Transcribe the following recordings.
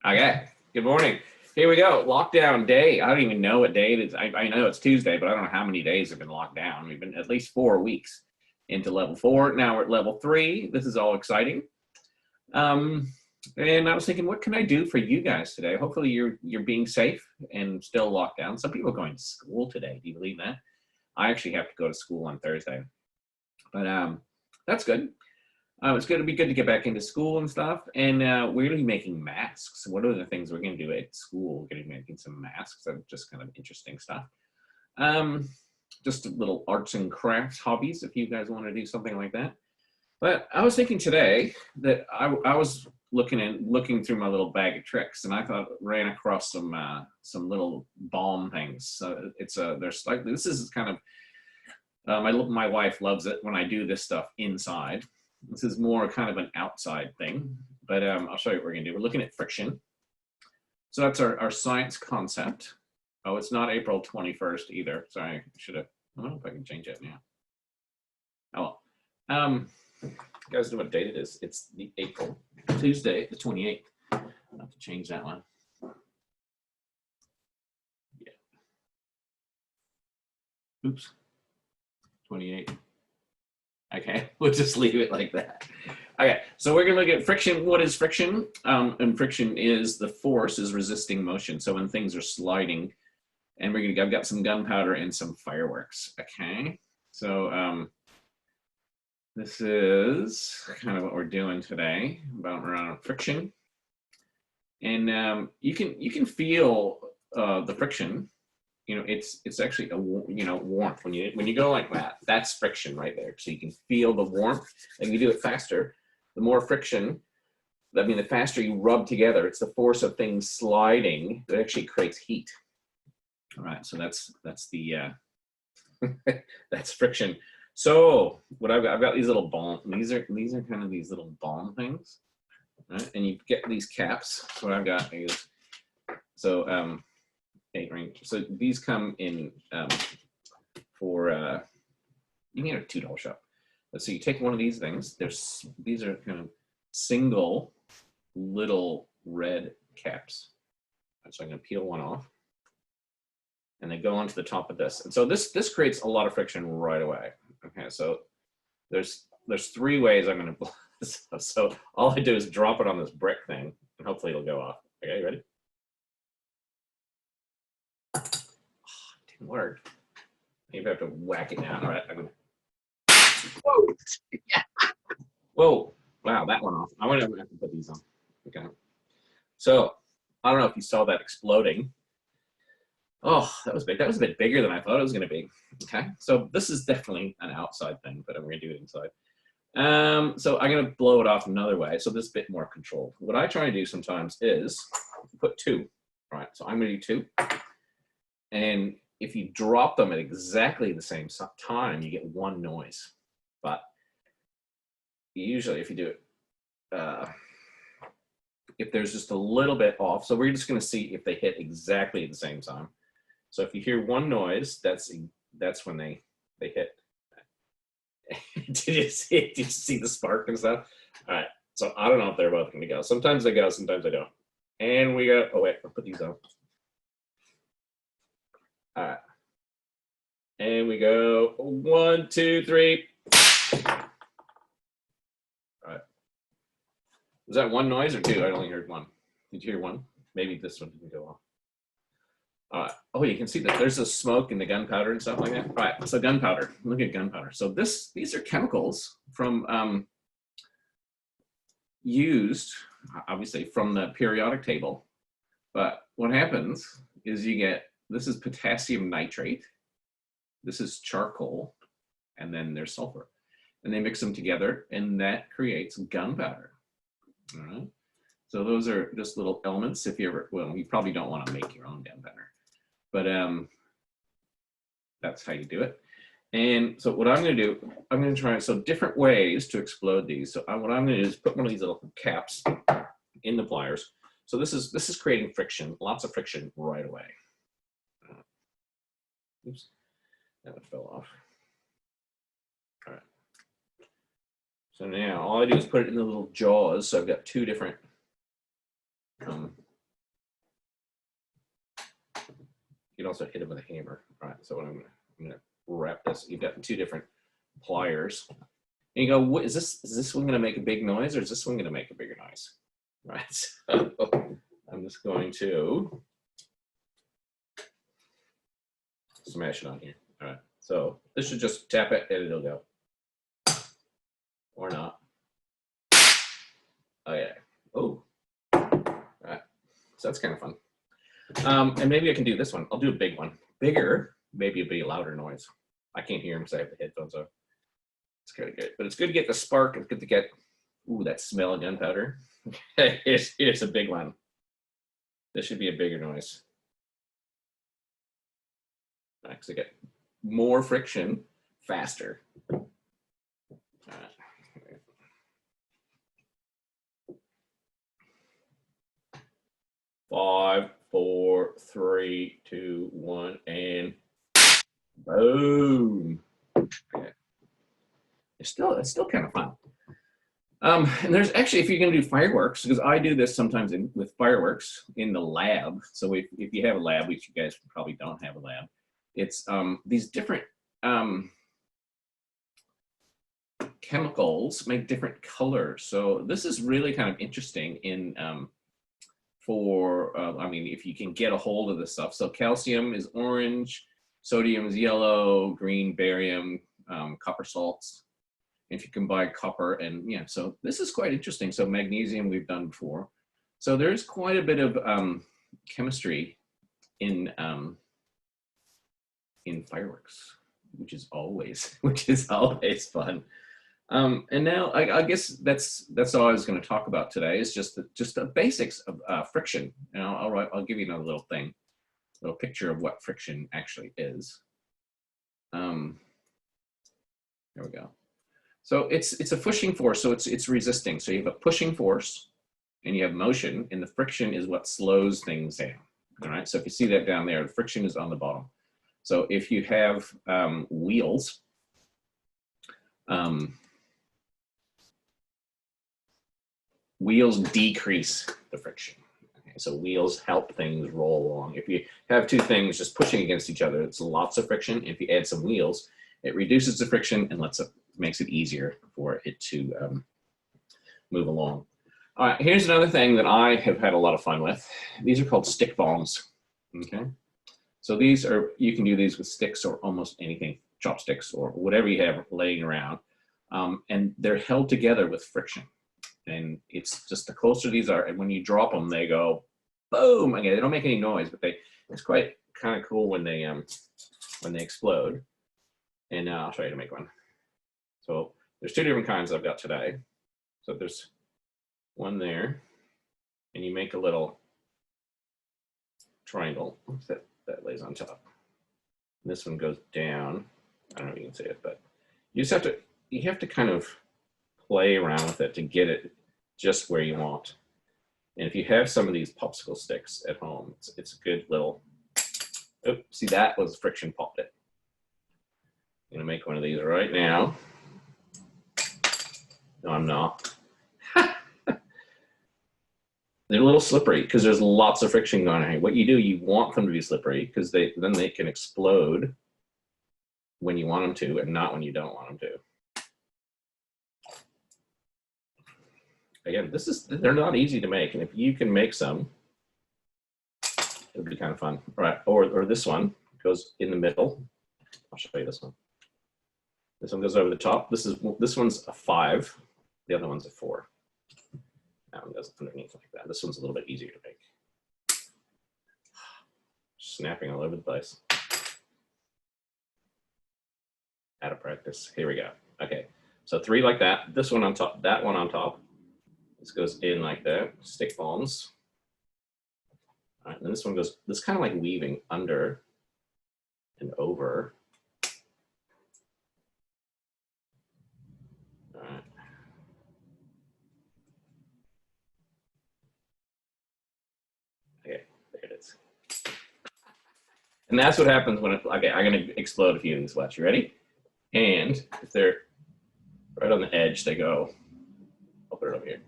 Okay, good morning. Here we go. Lockdown day. I don't even know what day it is. I know it's Tuesday, but I don't know how many days have been locked down. We've been at least 4 weeks into level 4. Now we're at level 3. This is all exciting. And I was thinking, what can I do for you guys today? Hopefully you're being safe and still locked down. Some people are going to school today. Do you believe that? I actually have to go to school on Thursday, but that's good. It's going to be good to get back into school and stuff. And we're going to be making masks. What are the things we're going to do at school? We're going to be making some masks. That's just kind of interesting stuff. Just little arts and crafts hobbies if you guys want to do something like that. But I was thinking today that I was looking through my little bag of tricks, and I ran across some little balm things. So there's like, this is kind of my wife loves it when I do this stuff inside. This is more kind of an outside thing, but I'll show you what we're gonna do. We're looking at friction. So that's our science concept. Oh, it's not April 21st either. Sorry, I should have, I don't know if I can change it now. Oh, well. You guys know what date it is. It's the Tuesday, the 28th. I'll have to change that one. Yeah. Oops. 28. Okay, we'll just leave it like that. Okay, so we're gonna look at friction. What is friction? And friction is the force is resisting motion. So when things are sliding, and I've got some gunpowder and some fireworks. Okay, so this is kind of what we're doing today around friction, and you can feel the friction. You know, it's actually a warmth when you go like that. That's friction right there. So you can feel the warmth, and you do it faster. The more friction, I mean, the faster you rub together. It's the force of things sliding that actually creates heat. All right, so that's the that's friction. So what I've got these little balm. These are kind of these little balm things, right? And you get these caps. So what I've got is so. 8 range. So these come in for you can get a $2 shop. So you take one of these things. These are kind of single little red caps. So I'm going to peel one off, and they go onto the top of this. And so this creates a lot of friction right away. Okay, so there's 3 ways I'm going to blow this up. So all I do is drop it on this brick thing, and hopefully it'll go off. Okay, you ready? Work. You have to whack it down. All right. Whoa. Yeah. Whoa. Wow, that went off. I'm gonna have to put these on. Okay. So I don't know if you saw that exploding. Oh, that was big. That was a bit bigger than I thought it was gonna be. Okay. So this is definitely an outside thing, but I'm gonna do it inside. So I'm gonna blow it off another way. So this is a bit more controlled. What I try to do sometimes is put 2. All right. So I'm gonna do 2. And if you drop them at exactly the same time, you get 1 noise. But usually if you do it, if there's just a little bit off, so we're just gonna see if they hit exactly at the same time. So if you hear 1 noise, that's when they hit. Did you see the spark and stuff? All right, so I don't know if they're both gonna go. Sometimes they go, sometimes they don't. And we got, oh wait, I'll put these on. All right. And we go 1, 2, 3. All right. Was that 1 noise or 2? I only heard 1. Did you hear 1? Maybe this one didn't go off. All right. Oh, you can see that there's the smoke and the gunpowder and stuff like that. All right. So gunpowder. Look at gunpowder. So these are chemicals from used, obviously, from the periodic table. But what happens is you get, this is potassium nitrate. This is charcoal, and then there's sulfur. And they mix them together, and that creates gunpowder. All right. So those are just little elements. If you ever, well, you probably don't want to make your own gunpowder, but that's how you do it. And so what I'm going to do, I'm going to try so different ways to explode these. So what I'm going to do is put one of these little caps in the pliers. So this is creating friction, lots of friction right away. Oops, that one fell off. All right. So now all I do is put it in the little jaws. So I've got 2 different can also hit them with a hammer. All right, so I'm gonna wrap this. You've got 2 different pliers. And you go, what is this one gonna make a big noise, or is this one gonna make a bigger noise? All right, so I'm just going to smash it on here. All right, so this should just tap it and it'll go. Or not. Oh yeah. Oh. All right. So that's kind of fun. And maybe I can do this one. I'll do a big one. Bigger, maybe a bit louder noise. I can't hear him because I have the headphones on. It's kind of good. But it's good to get the spark. It's good to get, ooh, that smell of gunpowder. It's a big one. This should be a bigger noise. Because I get more friction faster. Five, 4, 3, 2, 1, and boom. Okay. It's still kind of fun. And there's actually, if you're going to do fireworks, because I do this sometimes with fireworks in the lab. So if you have a lab, which you guys probably don't have a lab, it's these different chemicals make different colors. So this is really kind of interesting in I mean, if you can get a hold of this stuff. So calcium is orange, sodium is yellow, green barium, copper salts. If you combine copper and, yeah, so this is quite interesting. So magnesium we've done before. So there's quite a bit of chemistry in fireworks, which is always fun. And now I guess that's all I was going to talk about today, is just the basics of friction. And I'll give you another little thing, little picture of what friction actually is. There we go. So it's a pushing force, so it's resisting. So you have a pushing force and you have motion, and the friction is what slows things down. All right, so if you see that down there, the friction is on the bottom. So if you have wheels, wheels decrease the friction. Okay, so wheels help things roll along. If you have 2 things just pushing against each other, it's lots of friction. If you add some wheels, it reduces the friction and makes it easier for it to move along. All right, here's another thing that I have had a lot of fun with. These are called stick bombs. Okay, so you can do these with sticks or almost anything, chopsticks or whatever you have laying around, and they're held together with friction. And it's just the closer these are, and when you drop them, they go boom. Again, they don't make any noise, but it's quite kind of cool when they explode. And I'll try to make one. So there's 2 different kinds I've got today. So there's one there, and you make a little triangle that lays on top. And this one goes down. I don't know if you can see it, but you have to kind of play around with it to get it just where you want. And if you have some of these popsicle sticks at home, it's a good little, oh, see, that was friction popped it. I'm gonna make one of these right now. No, I'm not. They're a little slippery because there's lots of friction going on. What you do, you want them to be slippery because then they can explode when you want them to and not when you don't want them to. Again, they're not easy to make, and if you can make some, it'll be kind of fun. All right, or this one goes in the middle. I'll show you this one. This one goes over the top. This one's a 5. The other one's a 4. That one goes underneath like that. This one's a little bit easier to make. Snapping all over the place. Out of practice. Here we go. Okay, so 3 like that. This one on top. That one on top. This goes in like that. Stick bombs. All right, and then this one goes. This kind of like weaving under and over. Okay, there it is. And that's what happens when okay, I'm going to explode a few of these. Watch, you ready? And if they're right on the edge, they go. I'll put it over here.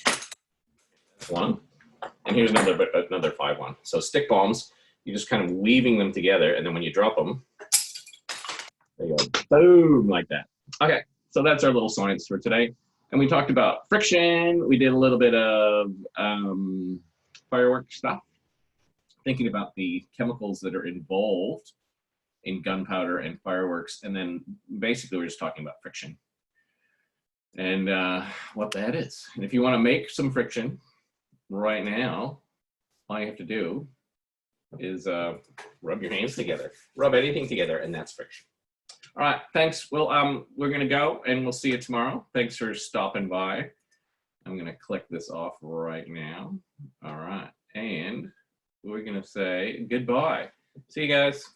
That's 1. And here's another 5 one. So stick bombs, You're just kind of weaving them together, and then when you drop them, they go boom like that. Okay, so that's our little science for today. And we talked about friction. We did a little bit of fireworks stuff, thinking about the chemicals that are involved in gunpowder and fireworks. And then basically we're just talking about friction and what that is. And if you want to make some friction right now, all you have to do is rub your hands together, rub anything together, and that's friction. All right, thanks. Well, we're gonna go and we'll see you tomorrow. Thanks for stopping by. I'm gonna click this off right now. All right, and we're gonna say goodbye. See you guys.